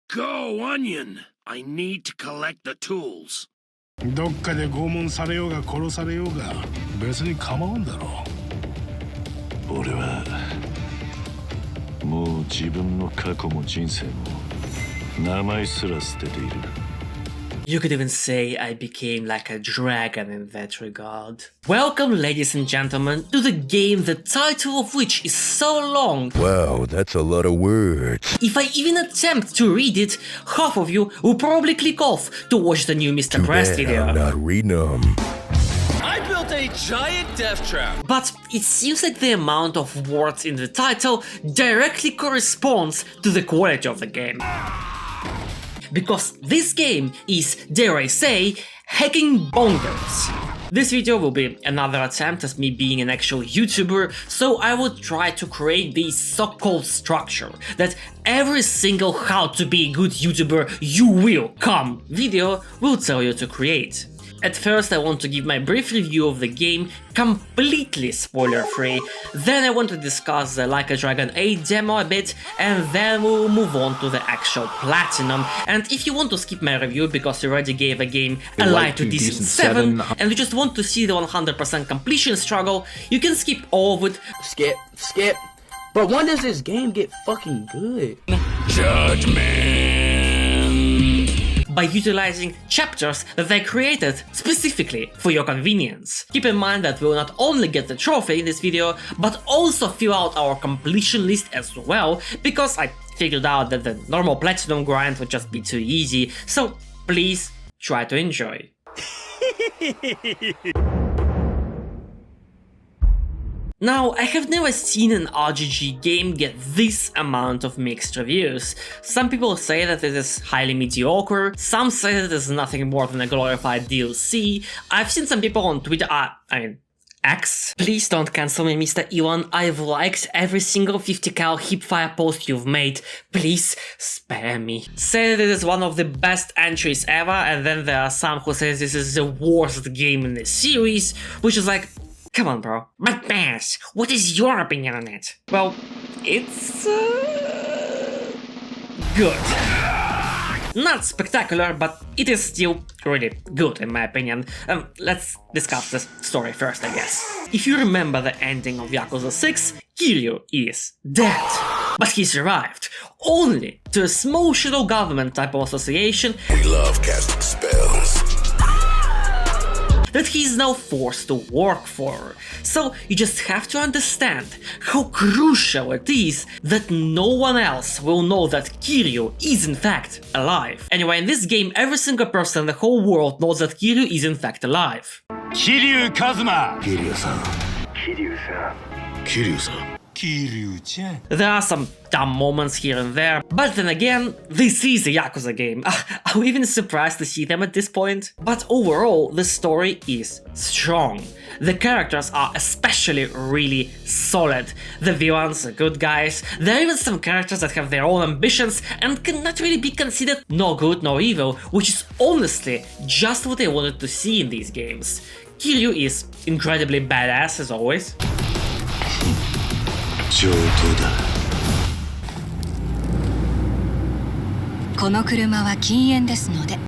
Go, Onion! I need to collect the tools. どっかで拷問されようが殺されようが別に構わんだろう。俺はもう自分の過去も人生も名前すら捨てている。 You could even say I became like a dragon in that regard. Welcome, ladies and gentlemen, to the game the title of which is so long. Wow, that's a lot of words. If I even attempt to read it, half of you will probably click off to watch the new Mr. Crest video. I'm not reading them. I built a giant death trap! But it seems like the amount of words in the title directly corresponds to the quality of the game. Because this game is, dare I say, hacking bonkers. This video will be another attempt at me being an actual YouTuber, so I will try to create this so-called structure that every single how to be a good YouTuber you will come video will tell you to create. At first I want to give my brief review of the game, completely spoiler-free, then I want to discuss the Like a Dragon 8 demo a bit, and then we'll move on to the actual Platinum. And if you want to skip my review because you already gave a game a light to decent 7, and you just want to see the 100% completion struggle, you can skip all of it. Skip. But when does this game get fucking good? Judgment! By utilizing chapters that I created specifically for your convenience. Keep in mind that we will not only get the trophy in this video, but also fill out our completion list as well, because I figured out that the normal platinum grind would just be too easy, so please try to enjoy. Now, I have never seen an RGG game get this amount of mixed reviews. Some people say that it is highly mediocre, some say that it is nothing more than a glorified DLC. I've seen some people on Twitter, X. Please don't cancel me, Mr. Elon. I've liked every single 50cal hipfire post you've made. Please spare me. Say that it is one of the best entries ever, and then there are some who say this is the worst game in the series, which is like, come on, bro. But Bass, what is your opinion on it? Well, it's good. Not spectacular, but it is still really good in my opinion. Let's discuss the story first, I guess. If you remember the ending of Yakuza 6, Kiryu is dead. But he survived, only to a small shadow government type of association. We love casting spells. That he is now forced to work for. So you just have to understand how crucial it is that no one else will know that Kiryu is in fact alive. Anyway, in this game, every single person in the whole world knows that Kiryu is in fact alive. Kiryu Kazuma. Kiryu-san. Kiryu-san. There are some dumb moments here and there, but then again, this is a Yakuza game. I'm even surprised to see them at this point. But overall, the story is strong. The characters are especially really solid. The villains are good guys. There are even some characters that have their own ambitions and cannot really be considered nor good nor evil, which is honestly just what I wanted to see in these games. Kiryu is incredibly badass as always.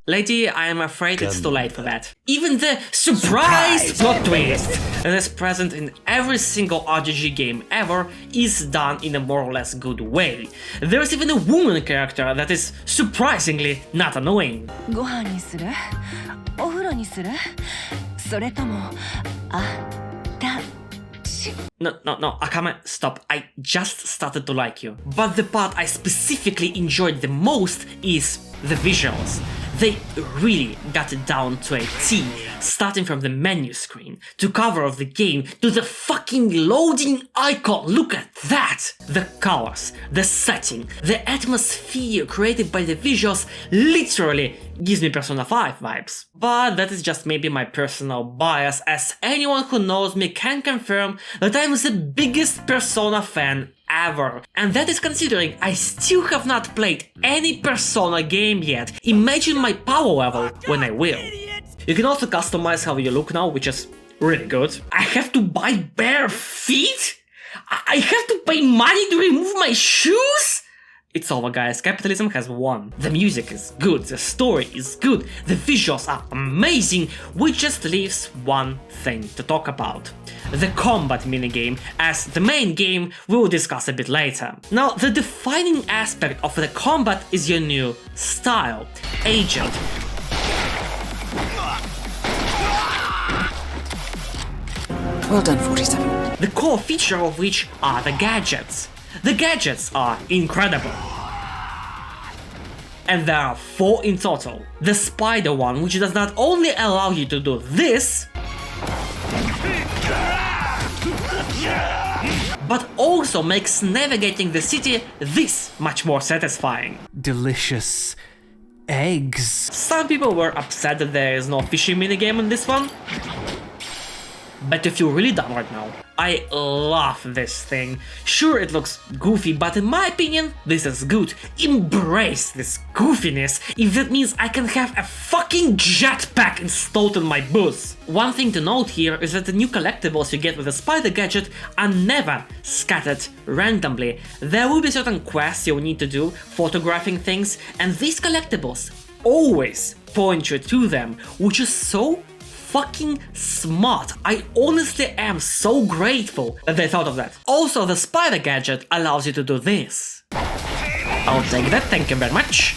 Lady, I am afraid it's too late for that. Even the surprise plot twist that is present in every single RGG game ever is done in a more or less good way. There is even a woman character that is surprisingly not annoying. No, Akame, stop. I just started to like you. But the part I specifically enjoyed the most is the visuals. They really got it down to a T, starting from the menu screen, to cover of the game, to the fucking loading icon. Look at that! The colors, the setting, the atmosphere created by the visuals literally gives me Persona 5 vibes. But that is just maybe my personal bias, as anyone who knows me can confirm that I'm the biggest Persona fan ever. And that is considering I still have not played any Persona game yet. Imagine my power level when I will. You can also customize how you look now, which is really good. I have to buy bare feet? I have to pay money to remove my shoes? It's over, guys, capitalism has won. The music is good, the story is good, the visuals are amazing, which just leaves one thing to talk about. The combat minigame, as the main game we will discuss a bit later. Now, the defining aspect of the combat is your new style, Agent. Well done, 47. The core feature of which are the gadgets. The gadgets are incredible. And there are 4 in total. The spider one, which does not only allow you to do this, but also makes navigating the city this much more satisfying. Delicious eggs. Some people were upset that there is no fishing minigame in this one. But if you're really dumb right now, I love this thing. Sure, it looks goofy, but in my opinion, this is good. Embrace this goofiness if that means I can have a fucking jetpack installed in my booth. One thing to note here is that the new collectibles you get with the spider gadget are never scattered randomly. There will be certain quests you'll need to do, photographing things, and these collectibles always point you to them, which is so fucking smart. I honestly am so grateful that they thought of that. Also, the spider gadget allows you to do this. I'll take that, thank you very much.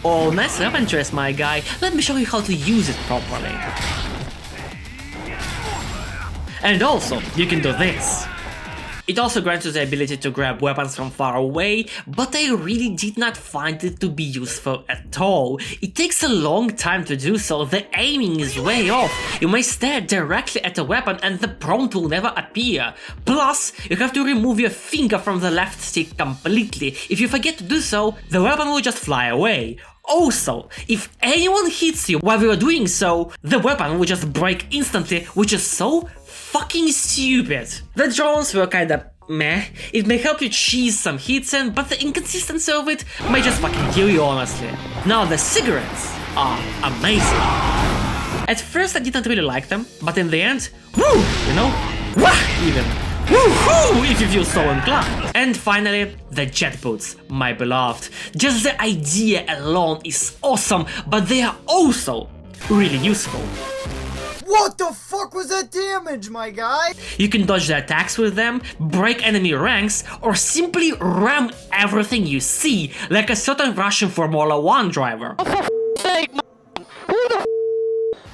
Oh, nice weapon choice, my guy. Let me show you how to use it properly. And also, you can do this. It also grants you the ability to grab weapons from far away, but I really did not find it to be useful at all. It takes a long time to do so, the aiming is way off. You may stare directly at a weapon and the prompt will never appear. Plus, you have to remove your finger from the left stick completely. If you forget to do so, the weapon will just fly away. Also, if anyone hits you while you are doing so, the weapon will just break instantly, which is so fucking stupid. The drones were kinda meh. It may help you cheese some hits in, but the inconsistency of it may just fucking kill you, honestly. Now the cigarettes are amazing. At first I didn't really like them, but in the end, woo, you know, wah, even. Woohoo, if you feel so inclined. And finally, the jet boots, my beloved. Just the idea alone is awesome, but they are also really useful. What the fuck was that damage, my guy? You can dodge the attacks with them, break enemy ranks, or simply ram everything you see, like a certain Russian Formula 1 driver.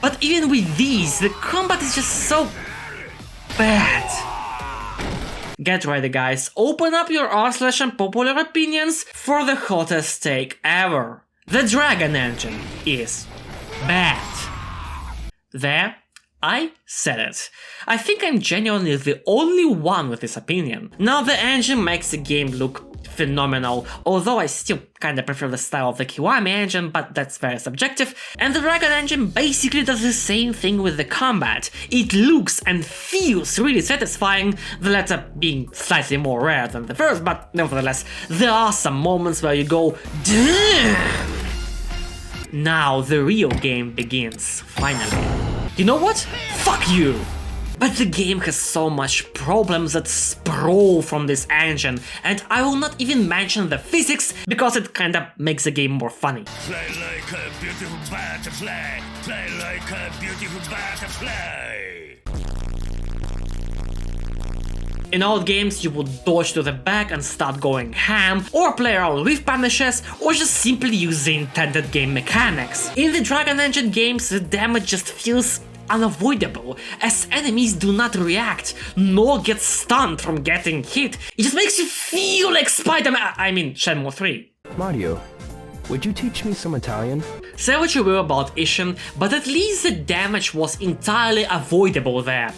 But even with these, the combat is just so bad. Get ready, guys, open up your r/unpopular opinions for the hottest take ever. The Dragon engine is bad. There, I said it. I think I'm genuinely the only one with this opinion. Now the engine makes the game look phenomenal, although I still kinda prefer the style of the Kiwami engine, but that's very subjective. And the Dragon engine basically does the same thing with the combat. It looks and feels really satisfying, the latter being slightly more rare than the first, but nevertheless, there are some moments where you go, damn! Now the real game begins, finally. You know what? Fuck you! But the game has so much problems that sprawl from this engine, and I will not even mention the physics because it kinda makes the game more funny. Fly like a beautiful butterfly. Fly like a beautiful butterfly. In old games, you would dodge to the back and start going ham, or play around with punishes, or just simply use the intended game mechanics. In the Dragon Engine games, the damage just feels unavoidable, as enemies do not react, nor get stunned from getting hit. It just makes you feel like Spider-Man, I mean Shenmue 3. Mario, would you teach me some Italian? Say what you will about Ishin, but at least the damage was entirely avoidable there,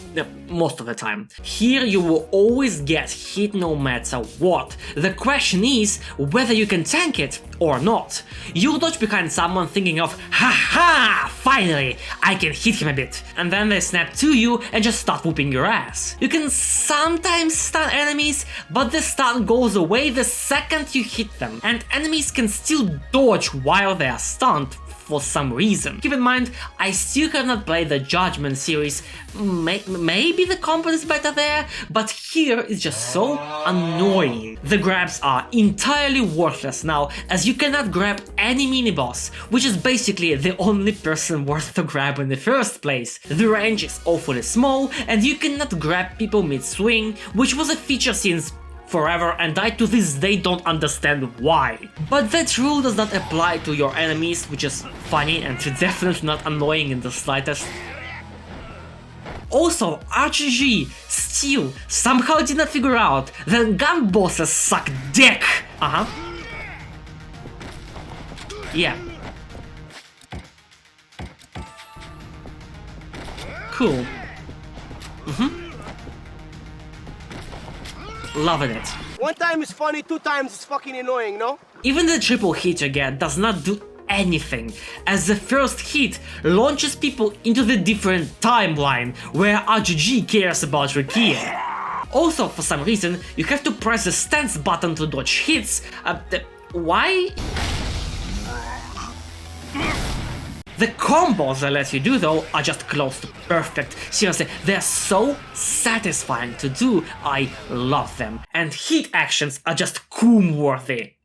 most of the time. Here you will always get hit no matter what. The question is whether you can tank it or not. You'll dodge behind someone thinking of, haha, finally, I can hit him a bit. And then they snap to you and just start whooping your ass. You can sometimes stun enemies, but the stun goes away the second you hit them. And enemies can still dodge while they are stunned, for some reason. Keep in mind, I still have not played the Judgment series, maybe the combat is better there, but here it's just so annoying. The grabs are entirely worthless now, as you cannot grab any mini-boss, which is basically the only person worth the grab in the first place. The range is awfully small, and you cannot grab people mid-swing, which was a feature since forever, and I to this day don't understand why. But that rule does not apply to your enemies, which is funny and definitely not annoying in the slightest. Also, RGG still somehow did not figure out that gun bosses suck dick! Yeah. Cool. Loving it. One time is funny, two times is fucking annoying, no? Even the triple hit you get does not do anything, as the first hit launches people into the different timeline where RGG cares about your key. Also, for some reason, you have to press the stance button to dodge hits. Why? The combos they let you do though are just close to perfect. Seriously, they're so satisfying to do, I love them. And hit actions are just coom-worthy.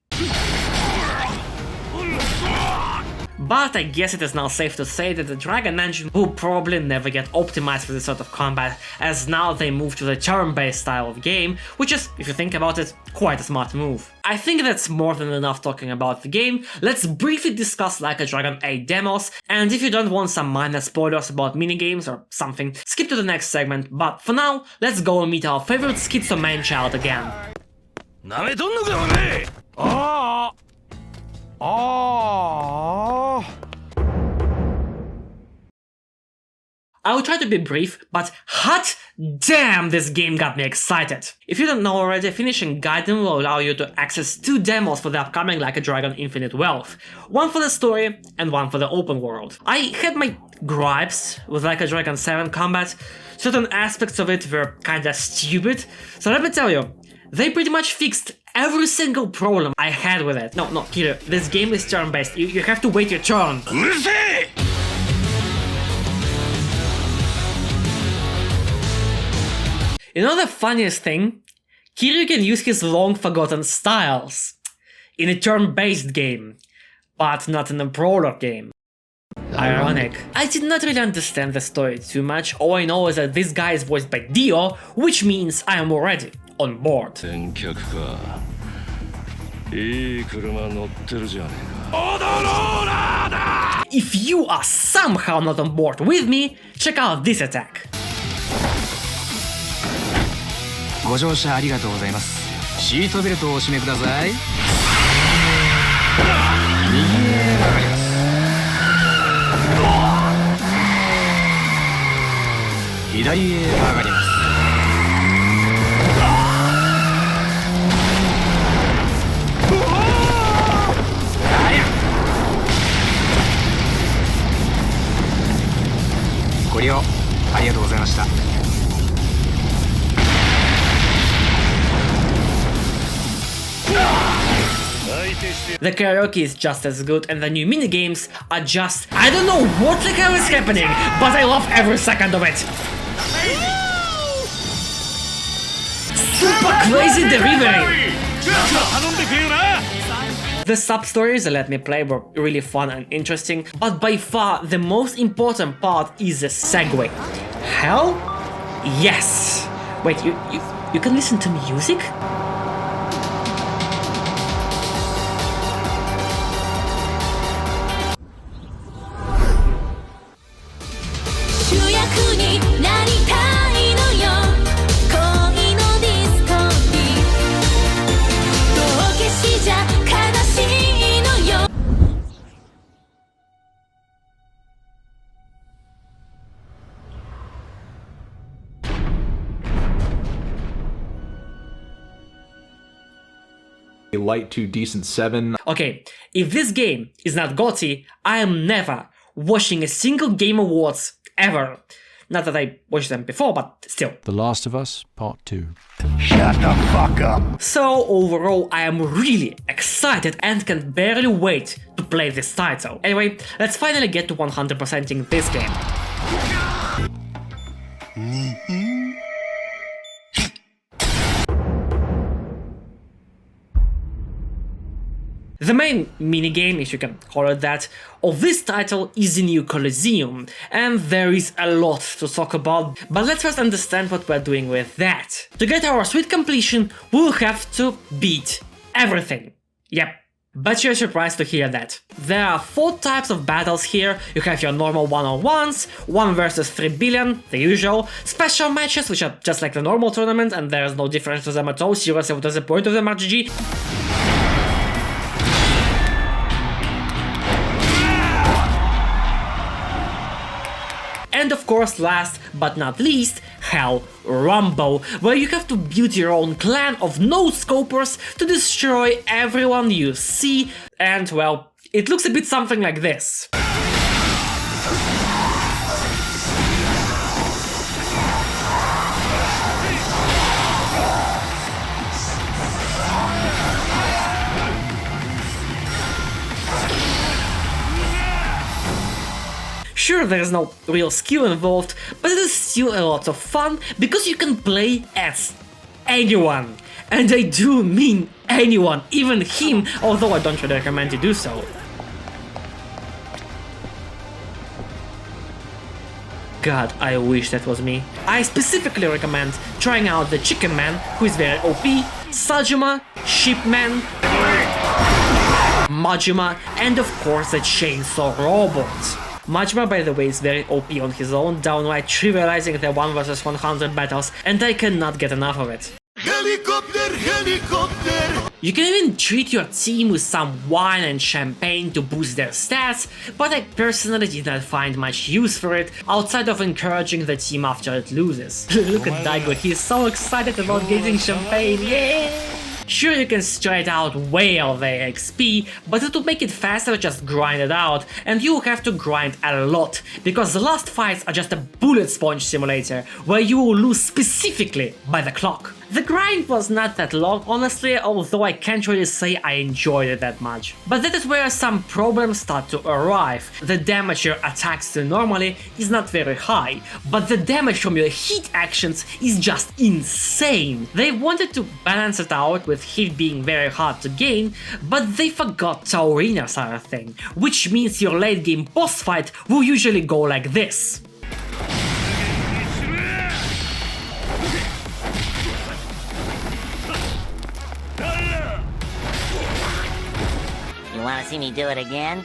But I guess it is now safe to say that the Dragon Engine will probably never get optimized for this sort of combat, as now they move to the turn-based style of game, which is, if you think about it, quite a smart move. I think that's more than enough talking about the game. Let's briefly discuss Like a Dragon 8 demos, and if you don't want some minor spoilers about minigames or something, skip to the next segment, but for now, let's go and meet our favorite schizo man-child again. I will try to be brief, but hot damn, this game got me excited! If you don't know already, finishing Gaiden will allow you to access 2 demos for the upcoming Like a Dragon Infinite Wealth. One for the story and one for the open world. I had my gripes with Like a Dragon 7 combat. Certain aspects of it were kinda stupid, so let me tell you, they pretty much fixed every single problem I had with it. No, Kira, this game is turn-based, you have to wait your turn. You know the funniest thing? Kiryu can use his long-forgotten styles in a turn-based game, but not in a brawler game. Ironic. I did not really understand the story too much. All I know is that this guy is voiced by Dio, which means I am already on board. If you are somehow not on board with me, check out this attack. ご乗車ありがとうございます。シートベルトをお締めください。右へ曲がります。左へ曲がります。ご利用ありがとうございました。The karaoke is just as good, and the new minigames are just... I don't know what the hell is happening, but I love every second of it! Super crazy delivery! The Substories that let me play were really fun and interesting, but by far the most important part is the segue. Hell? Yes! Wait, you can listen to music? Light to decent 7. Okay, if this game is not GOTY, I am never watching a single Game Awards ever. Not that I watched them before, but still. The Last of Us Part 2. Shut the fuck up! So overall, I am really excited and can barely wait to play this title. Anyway, let's finally get to 100%ing this game. The main minigame, if you can call it that, of this title is the new Colosseum, and there is a lot to talk about, but let's first understand what we're doing with that. To get our sweet completion, we'll have to beat everything. Yep. Bet you're surprised to hear that. There are 4 types of battles here. You have your normal one-on-ones, 1 versus 3 billion, the usual, special matches, which are just like the normal tournament, and there's no difference to them at all. Seriously, what is the point of them, RGG? And of course, last but not least, Hell Rumble, where you have to build your own clan of no-scopers to destroy everyone you see, and well, it looks a bit something like this. Sure, there is no real skill involved, but it is still a lot of fun because you can play as anyone. And I do mean anyone, even him, although I don't really recommend you do so. God, I wish that was me. I specifically recommend trying out the Chicken Man, who is very OP, Sajima, Sheepman, Majima, and of course the Chainsaw Robot. Majima, by the way, is very OP on his own, downright trivializing the 1 vs 100 battles, and I cannot get enough of it. Helicopter, helicopter! You can even treat your team with some wine and champagne to boost their stats, but I personally did not find much use for it, outside of encouraging the team after it loses. Look at Daigo, he's so excited about getting champagne, yeah! Sure, you can straight out whale the XP, but it will make it faster to just grind it out, and you will have to grind a lot, because the last fights are just a bullet sponge simulator, where you will lose specifically by the clock. The grind was not that long, honestly, although I can't really say I enjoyed it that much. But that is where some problems start to arrive. The damage your attacks do normally is not very high, but the damage from your hit actions is just insane. They wanted to balance it out with hit being very hard to gain, but they forgot Taurinas are a thing, which means your late game boss fight will usually go like this. You wanna see me do it again?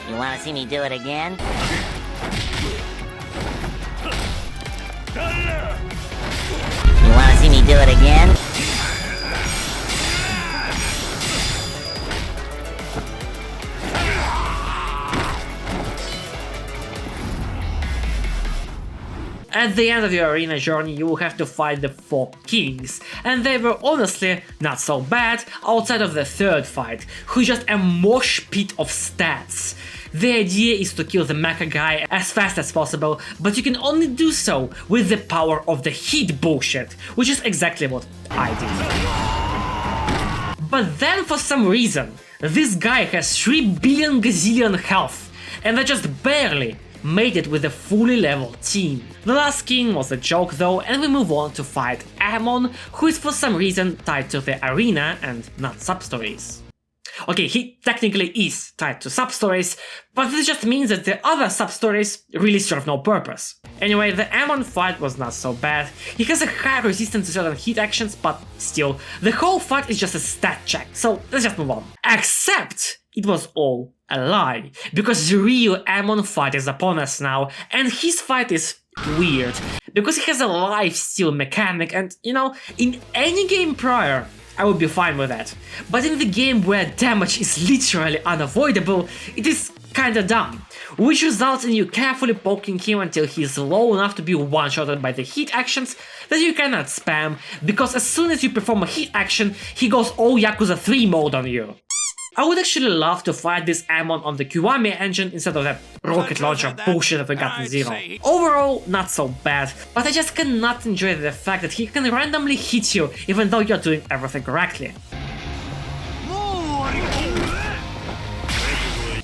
You wanna see me do it again? You wanna see me do it again? At the end of your arena journey, you will have to fight the 4 kings, and they were honestly not so bad outside of the 3rd fight, who is just a mosh pit of stats. The idea is to kill the mecha guy as fast as possible, but you can only do so with the power of the hit bullshit, which is exactly what I did. But then for some reason, this guy has 3 billion gazillion health, and I just barely made it with a fully leveled team. The last king was a joke though, and we move on to fight Amon, who is for some reason tied to the arena and not Substories. Okay, he technically is tied to Substories, but this just means that the other Substories really serve no purpose. Anyway, the Amon fight was not so bad. He has a high resistance to certain hit actions, but still, the whole fight is just a stat check, so let's just move on. Except it was all a lie, because the real Amon fight is upon us now, and his fight is weird, because he has a lifesteal mechanic, and you know, in any game prior, I would be fine with that. But in the game where damage is literally unavoidable, it is kinda dumb, which results in you carefully poking him until he is low enough to be one-shotted by the hit actions that you cannot spam, because as soon as you perform a hit action, he goes all Yakuza 3 mode on you. I would actually love to fight this Amon on the Kiwami engine instead of that rocket launcher bullshit that we got in Zero. Overall, not so bad, but I just cannot enjoy the fact that he can randomly hit you even though you're doing everything correctly.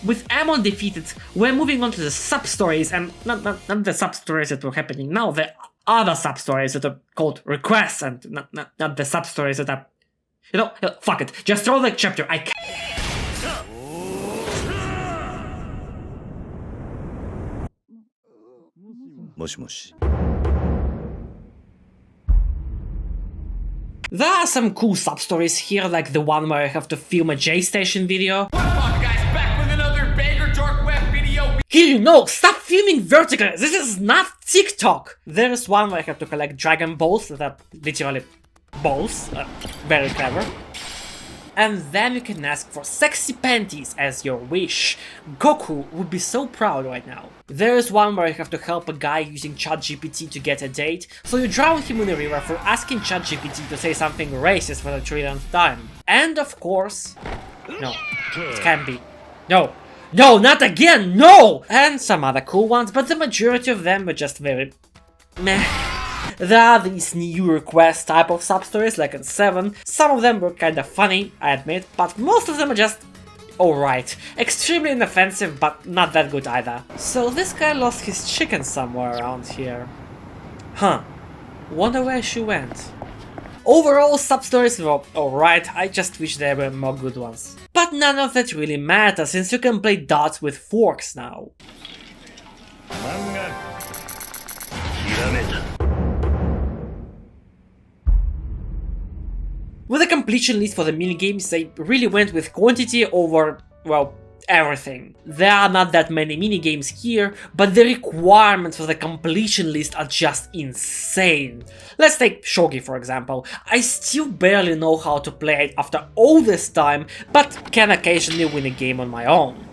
With Amon defeated, we're moving on to the Substories, and not the Substories that were happening now, the other Substories that are called Requests, and not the Substories that are... You know, fuck it, just throw the chapter, I can't... There are some cool Substories here, like the one where I have to film a J-Station video. Here, no, stop filming vertically, this is not TikTok! There's one where I have to collect Dragon Balls that are literally balls, very clever. And then you can ask for sexy panties as your wish. Goku would be so proud right now. There's one where you have to help a guy using ChatGPT to get a date, so you drown him in a river for asking ChatGPT to say something racist for the 3rd time. And of course... No, it can't be. No! No, not again, no! And some other cool ones, but the majority of them were just very... meh. There are these new request type of Substories, like in 7. Some of them were kinda funny, I admit, but most of them are just... alright. Extremely inoffensive, but not that good either. So this guy lost his chicken somewhere around here. Huh. Wonder where she went. Overall, Substories were alright, I just wish there were more good ones. But none of that really matters, since you can play darts with forks now. With the completion list for the minigames, they really went with quantity over, well, everything. There are not that many minigames here, but the requirements for the completion list are just insane. Let's take Shogi for example. I still barely know how to play it after all this time, but can occasionally win a game on my own.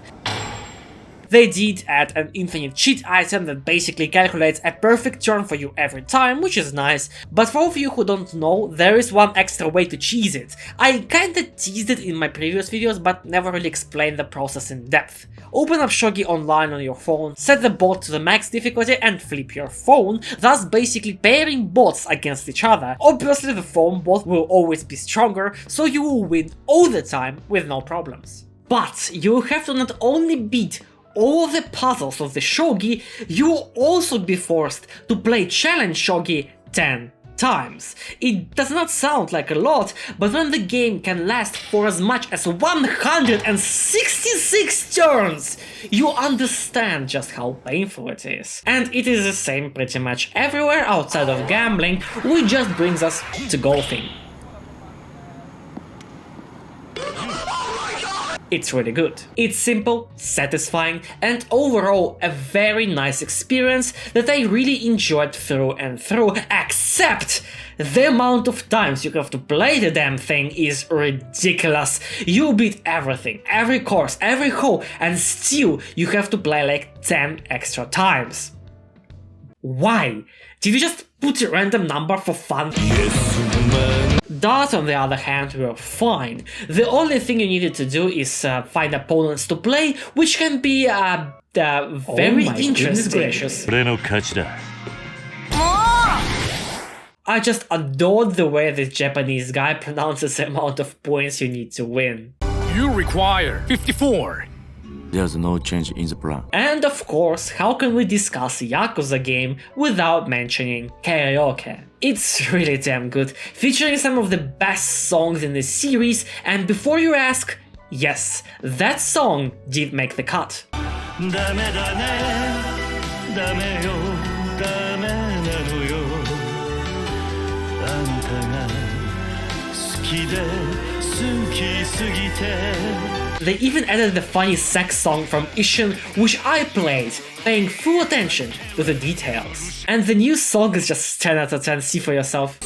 They did add an infinite cheat item that basically calculates a perfect turn for you every time, which is nice, but for all of you who don't know, there is one extra way to cheese it. I kinda teased it in my previous videos, but never really explained the process in depth. Open up Shogi online on your phone, set the bot to the max difficulty and flip your phone, thus basically pairing bots against each other. Obviously the phone bot will always be stronger, so you will win all the time with no problems. But you have to not only beat all the puzzles of the Shogi, you will also be forced to play Challenge Shogi 10 times. It does not sound like a lot, but when the game can last for as much as 166 turns, you understand just how painful it is. And it is the same pretty much everywhere outside of gambling, which just brings us to golfing. It's really good. It's simple, satisfying, and overall a very nice experience that I really enjoyed through and through, except the amount of times you have to play the damn thing is ridiculous. You beat everything, every course, every hole, and still you have to play like 10 extra times. Why? Did you just put a random number for fun? Darts, on the other hand, were fine. The only thing you needed to do is find opponents to play, which can be very interesting. I just adored the way this Japanese guy pronounces the amount of points you need to win. You require 54. There's no change in the plan. And of course, how can we discuss a Yakuza game without mentioning karaoke? It's really damn good, featuring some of the best songs in the series, and before you ask, yes, that song did make the cut. They even added the funny sex song from Ishin, which I played, paying full attention to the details. And the new song is just 10 out of 10, see for yourself.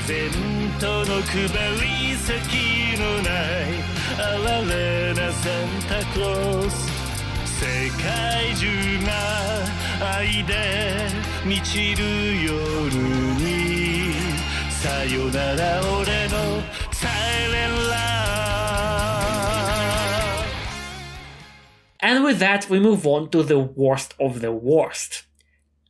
ゼントの配り先のない哀れなサンタクロース世界中が愛で満ちる夜にさよなら俺のサイレンラブ And with that, we move on to the worst of the worst.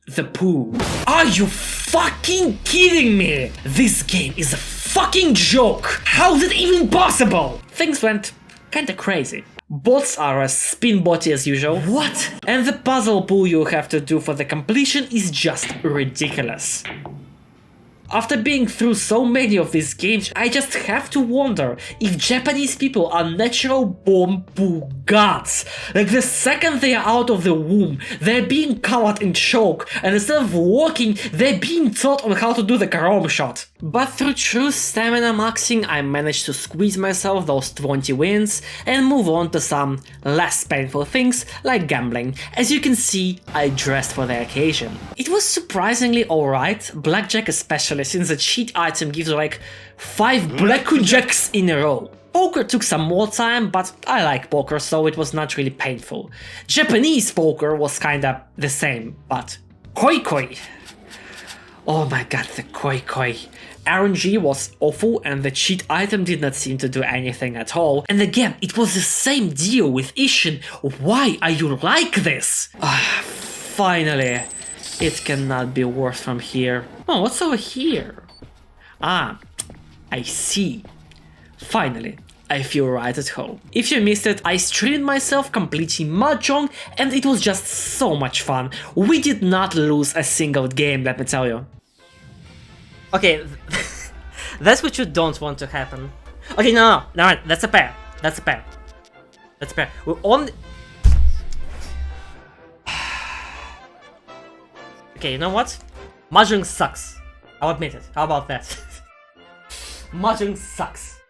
The poo. Are you fucking kidding me? This game is a fucking joke! How is it even possible? Things went kinda crazy. Bots are as spin botty as usual. What? And the puzzle pool you have to do for the completion is just ridiculous. After being through so many of these games, I just have to wonder if Japanese people are natural born poo gods. Like the second they are out of the womb, they're being covered in chalk, and instead of walking, they're being taught on how to do the Karom shot. But through true stamina maxing, I managed to squeeze myself those 20 wins and move on to some less painful things like gambling. As you can see, I dressed for the occasion. It was surprisingly alright, blackjack especially, since the cheat item gives like 5 blackjacks in a row. Poker took some more time, but I like poker, so it was not really painful. Japanese poker was kinda the same, but koi koi. Oh my god, the koi koi. RNG was awful and the cheat item did not seem to do anything at all. And again, it was the same deal with Ishin. Why are you like this? Finally. It cannot be worse from here. Oh, what's over here? Ah, I see. Finally, I feel right at home. If you missed it, I streamed myself completing Mahjong and it was just so much fun. We did not lose a single game, let me tell you. Okay, that's what you don't want to happen. Okay, no, that's a pair. That's a pair. That's a pair. We're on... Okay, you know what? Mahjong sucks. I'll admit it. How about that? Mahjong sucks.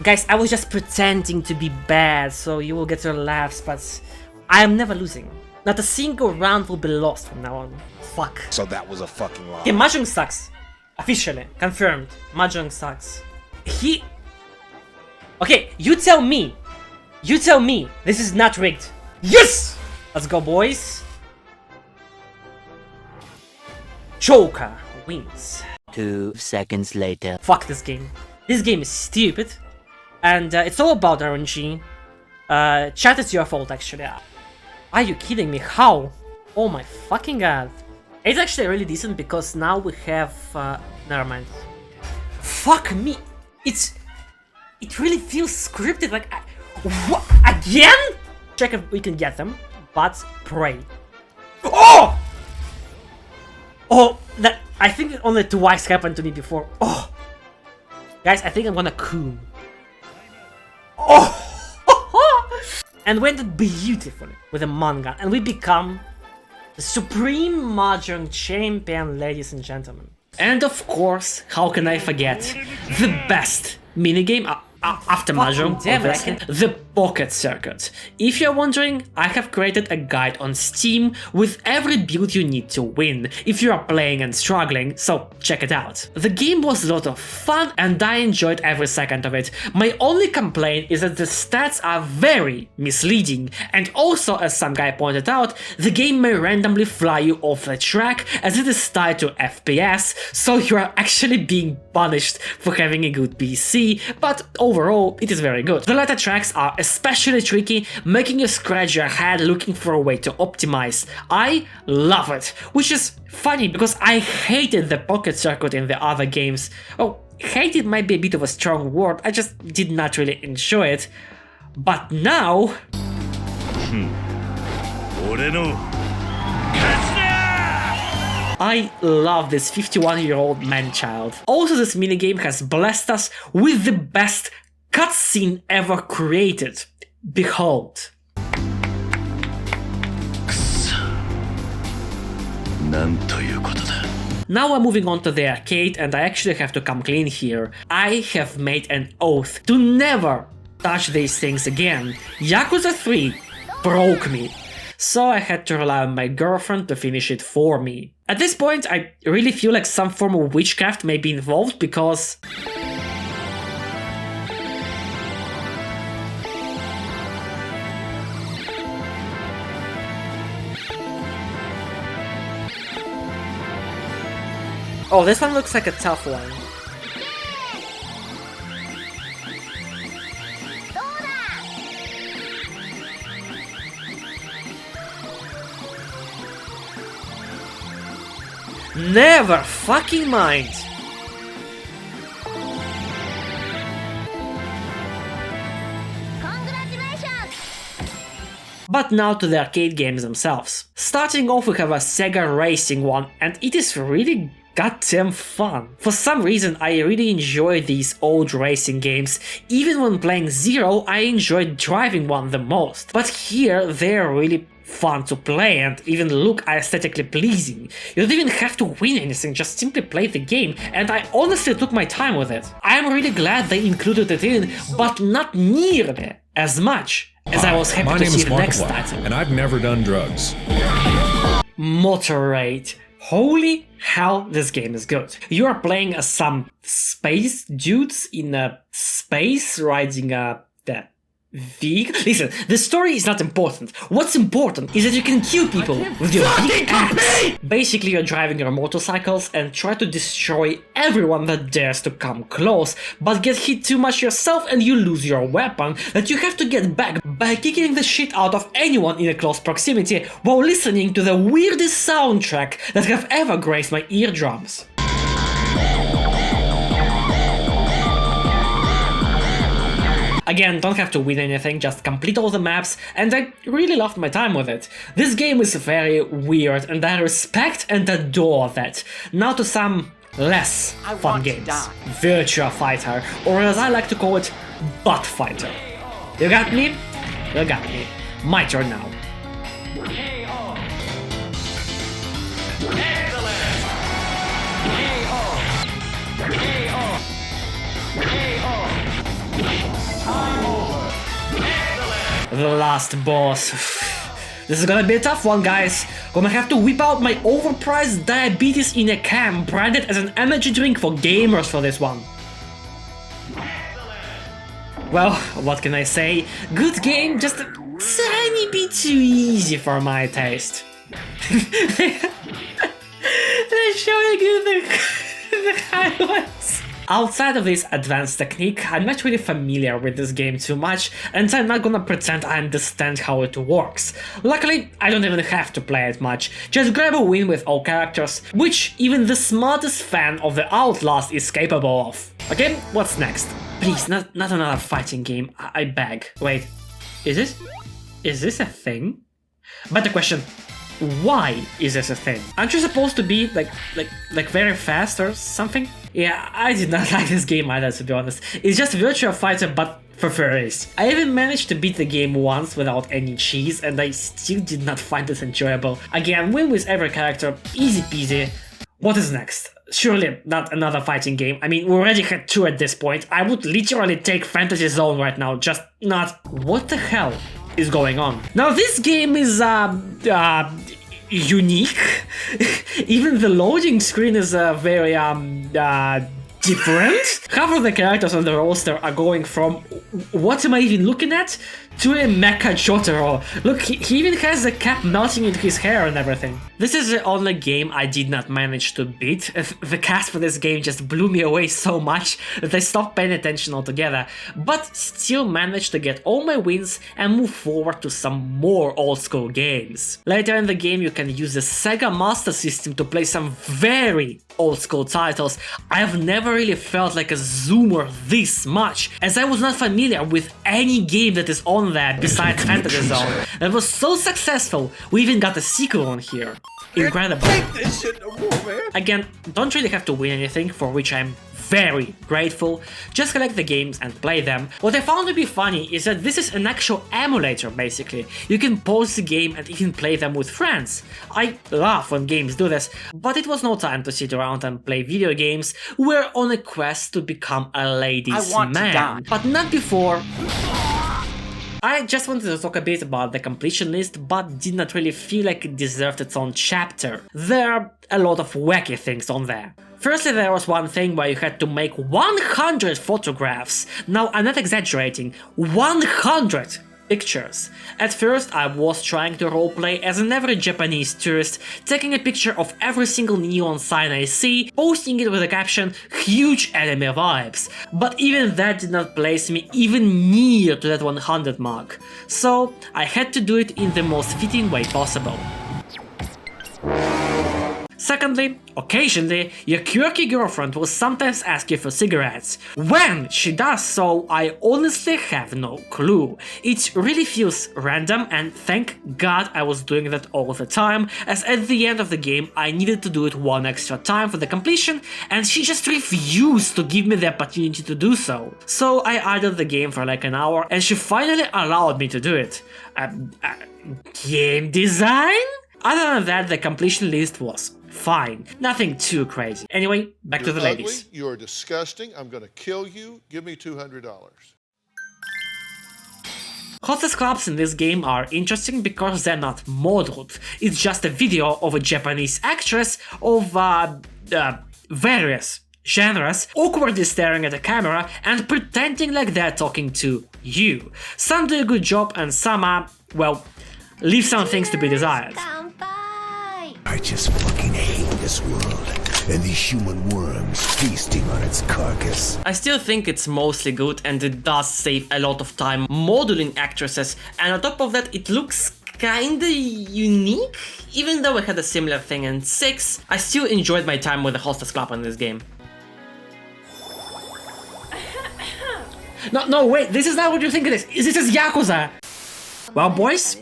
Guys, I was just pretending to be bad, so you will get your laughs, but I am never losing. Not a single round will be lost from now on. Fuck. So that was a fucking lie. Okay, Mahjong sucks. Officially. Confirmed. Mahjong sucks. Okay, you tell me. You tell me. This is not rigged. Yes! Let's go, boys. Joker wins. 2 seconds later. Fuck this game. This game is stupid. And it's all about RNG. Chat, it's your fault, actually. Are you kidding me? How? Oh my fucking god. It's actually really decent because now we have... never mind. Fuck me. It really feels scripted, like... What? Again? Check if we can get them, but pray. Oh! Oh, that... I think it only twice happened to me before. Oh! Guys, I think I'm gonna coon. Oh! And we ended beautifully with a manga, and we become the supreme Mahjong champion, ladies and gentlemen. And of course, how can I forget the best minigame after Mahjong, the Pocket Circuit. If you're wondering, I have created a guide on Steam with every build you need to win if you are playing and struggling, so check it out. The game was a lot of fun and I enjoyed every second of it. My only complaint is that the stats are very misleading, and also, as some guy pointed out, the game may randomly fly you off the track as it is tied to FPS, so you are actually being punished for having a good PC, but overall it is very good. The latter tracks are especially tricky, making you scratch your head looking for a way to optimize. I love it, which is funny because I hated the Pocket Circuit in the other games. Oh, hated might be a bit of a strong word, I just did not really enjoy it. But now... I love this 51-year-old man-child. Also, this minigame has blessed us with the best cutscene ever created. Behold. Now we're moving on to the arcade, and I actually have to come clean here. I have made an oath to never touch these things again. Yakuza 3 broke me. so I had to rely on my girlfriend to finish it for me. At this point, I really feel like some form of witchcraft may be involved because... Oh, this one looks like a tough one. Never fucking mind! But now to the arcade games themselves. Starting off, we have a Sega Racing one, and it is really goddamn fun. For some reason, I really enjoy these old racing games. Even when playing Zero, I enjoyed driving one the most. But here, they're really fun to play and even look aesthetically pleasing. You don't even have to win anything, just simply play the game, and I honestly took my time with it. I'm really glad they included it in, but not nearly as much as I was happy to see the next title. And I've never done drugs. Motorade. Holy hell, this game is good. You are playing as some space dudes in a space riding a vehicle. Listen, the story is not important. What's important is that you can kill people with your big axe. Basically, you're driving your motorcycles and try to destroy everyone that dares to come close, but get hit too much yourself and you lose your weapon that you have to get back by kicking the shit out of anyone in a close proximity while listening to the weirdest soundtrack that have ever graced my eardrums. Again, don't have to win anything, just complete all the maps, and I really loved my time with it. This game is very weird, and I respect and adore that. Now to some less fun games. Virtua Fighter, or as I like to call it, Butt Fighter. You got me? You got me. My turn now. The last boss. This is gonna be a tough one, guys. Gonna have to whip out my overpriced diabetes in a can branded as an energy drink for gamers for this one. Well, what can I say? Good game, just a tiny bit too easy for my taste. They're showing you the highlights. Outside of this advanced technique, I'm not really familiar with this game too much, and I'm not gonna pretend I understand how it works. Luckily, I don't even have to play it much, just grab a win with all characters, which even the smartest fan of the Outlast is capable of. Okay, what's next? Please, not another fighting game, I beg. Wait, is this a thing? Better question. Why is this a thing? Aren't you supposed to be like very fast or something? Yeah, I did not like this game either, to be honest. It's just Virtua Fighter but for furries. I even managed to beat the game once without any cheese, and I still did not find it enjoyable. Again, win with every character, easy peasy. What is next? Surely not another fighting game. I mean, we already had 2 at this point. I would literally take Fantasy Zone right now, just not... What the hell is going on? Now this game is unique. Even the loading screen is very different. Half of the characters on the roster are going from what am I even looking at to a mecha Jotaro. Look, he even has the cap melting into his hair and everything. This is the only game I did not manage to beat. The cast for this game just blew me away so much that I stopped paying attention altogether, but still managed to get all my wins and move forward to some more old school games. Later in the game you can use the Sega Master System to play some very old school titles. I have never really felt like a zoomer this much, as I was not familiar with any game that is on there besides Fantasy Zone. That was so successful, we even got a sequel on here. Incredible. Again, don't really have to win anything, for which I'm very grateful. Just collect the games and play them. What I found to be funny is that this is an actual emulator, basically. You can pause the game and even play them with friends. I laugh when games do this, but it was no time to sit around and play video games. We're on a quest to become a ladies' man, but not before I just wanted to talk a bit about the completion list, but did not really feel like it deserved its own chapter. There are a lot of wacky things on there. Firstly, there was one thing where you had to make 100 photographs. Now, I'm not exaggerating, 100 pictures. At first, I was trying to roleplay as an average Japanese tourist, taking a picture of every single neon sign I see, posting it with a caption, "Huge anime vibes." But even that did not place me even near to that 100 mark. So, I had to do it in the most fitting way possible. Secondly, occasionally, your quirky girlfriend will sometimes ask you for cigarettes. When she does so, I honestly have no clue. It really feels random, and thank God I was doing that all the time, as at the end of the game I needed to do it one extra time for the completion, and she just refused to give me the opportunity to do so. So I idled the game for like an hour, and she finally allowed me to do it. Game design? Other than that, the completion list was fine. Nothing too crazy. Anyway, back to the ladies. You're disgusting. I'm gonna kill you. Give me $200. Hostess clubs in this game are interesting because they're not modeled. It's just a video of a Japanese actress of various genres awkwardly staring at the camera and pretending like they're talking to you. Some do a good job and some are, well, leave some things to be desired. I just fucking hate this world and these human worms feasting on its carcass. I still think it's mostly good, and it does save a lot of time modeling actresses, and on top of that it looks kinda unique. Even though I had a similar thing in 6, I still enjoyed my time with the Hostess Club in this game. No, wait, this is not what you think it is. This is Yakuza! Well, boys,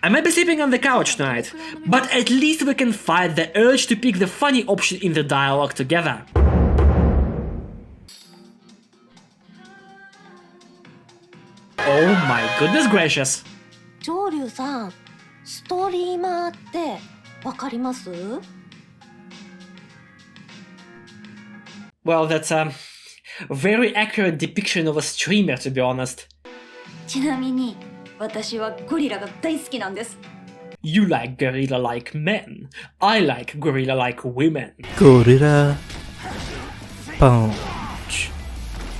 I might be sleeping on the couch tonight, but at least we can fight the urge to pick the funny option in the dialogue together. Oh my goodness gracious. 上流さん、ストリーマーってわかります? Well, that's a very accurate depiction of a streamer, to be honest. ちなみに私はゴリラが大好きなんです。 You like gorilla-like men. I like gorilla-like women. Gorilla punch.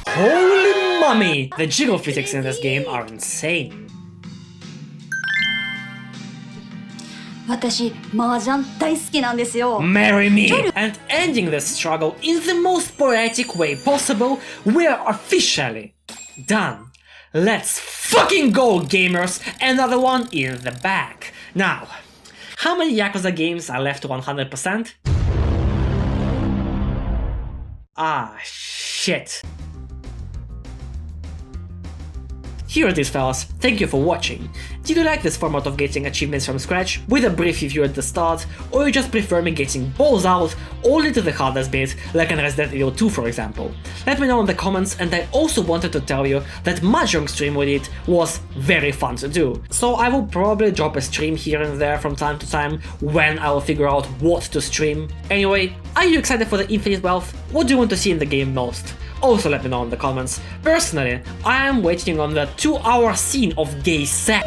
Holy mummy! The jiggle physics in this game are insane. 私、麻雀大好きなんですよ。 Marry me! And ending this struggle in the most poetic way possible, we are officially done. Let's fucking go, gamers! Another one in the bag. Now, how many Yakuza games are left to 100%? Ah, shit. Here it is, fellas. Thank you for watching. Did you like this format of getting achievements from scratch, with a brief review at the start, or you just prefer me getting balls out only to the hardest bit, like in Resident Evil 2 for example? Let me know in the comments, and I also wanted to tell you that Mahjong stream with it was very fun to do. So I will probably drop a stream here and there from time to time when I will figure out what to stream. Anyway, are you excited for the Infinite Wealth? What do you want to see in the game most? Also let me know in the comments. Personally, I am waiting on the 2-hour scene of gay sex.